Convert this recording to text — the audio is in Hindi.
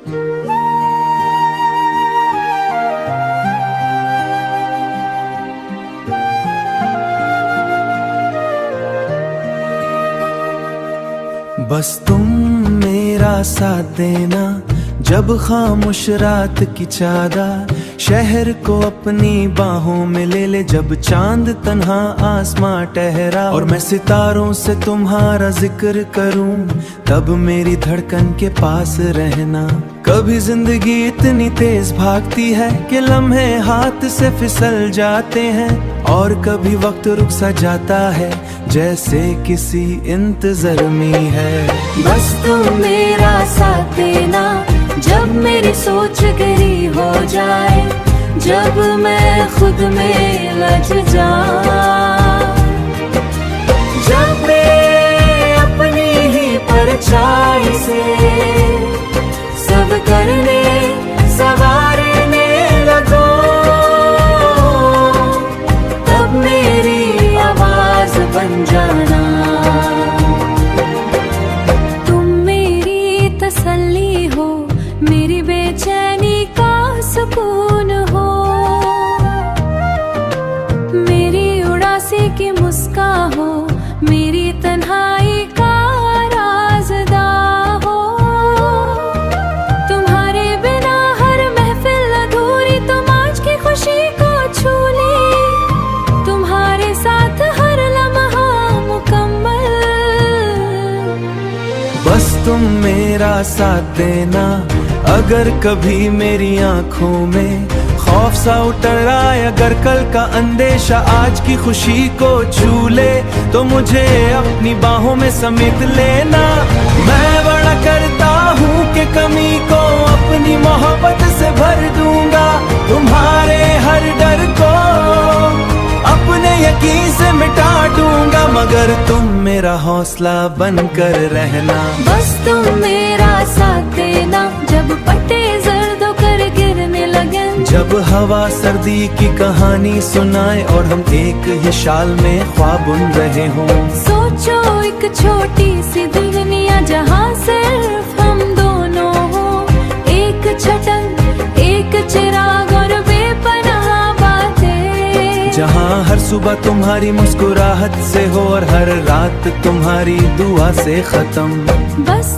बस तुम मेरा साथ देना, जब खामोश रात की चादर शहर को अपनी बाहों में ले ले, जब चांद तन्हा आसमां ठहरा और मैं सितारों से तुम्हारा जिक्र करूं, तब मेरी धड़कन के पास रहना। कभी जिंदगी इतनी तेज भागती है कि लम्हे हाथ से फिसल जाते हैं, और कभी वक्त रुक सा जाता है जैसे किसी इंतजार में है। बस तुम मेरा साथ देना, जब मेरी सोच गहरी हो जाए, जब मैं खुद में लज जाऊं, जब मैं अपनी ही परछाई से सब करने संवारने लगूं, तब मेरी आवाज बन जाना। तुम मेरी तसल्ली हो, मेरी बेचैनी का सुकून हो, मेरी उदासी की मुस्कान हो, मेरी तन्हाई का राज़दा हो। तुम्हारे बिना हर महफिल अधूरी, तुम आज की खुशी को छू ली, तुम्हारे साथ हर लम्हा मुकम्मल। बस तुम मेरा साथ देना, अगर कभी मेरी आंखों में खौफ सा उतर आए, अगर कल का अंदेशा आज की खुशी को छू ले, तो मुझे अपनी बाहों में समेट लेना। मैं बड़ा करता हूँ कि कमी को अपनी मोहब्बत से भर दूंगा, तुम्हारे हर डर को अपने यकीन से मिटा दूंगा, मगर तुम मेरा हौसला बनकर रहना। बस तुम मेरा साथ देना, जब पट्टे जर्द होकर गिरने लगे, जब हवा सर्दी की कहानी सुनाए और हम एक ही शाल में ख्वाब बुन रहे हों। सोचो एक छोटी सी दुनिया जहाँ सिर्फ हम दोनों हो, एक छटन एक चिराग और बेपनाह बातें, जहाँ हर सुबह तुम्हारी मुस्कुराहट से हो और हर रात तुम्हारी दुआ से खत्म। बस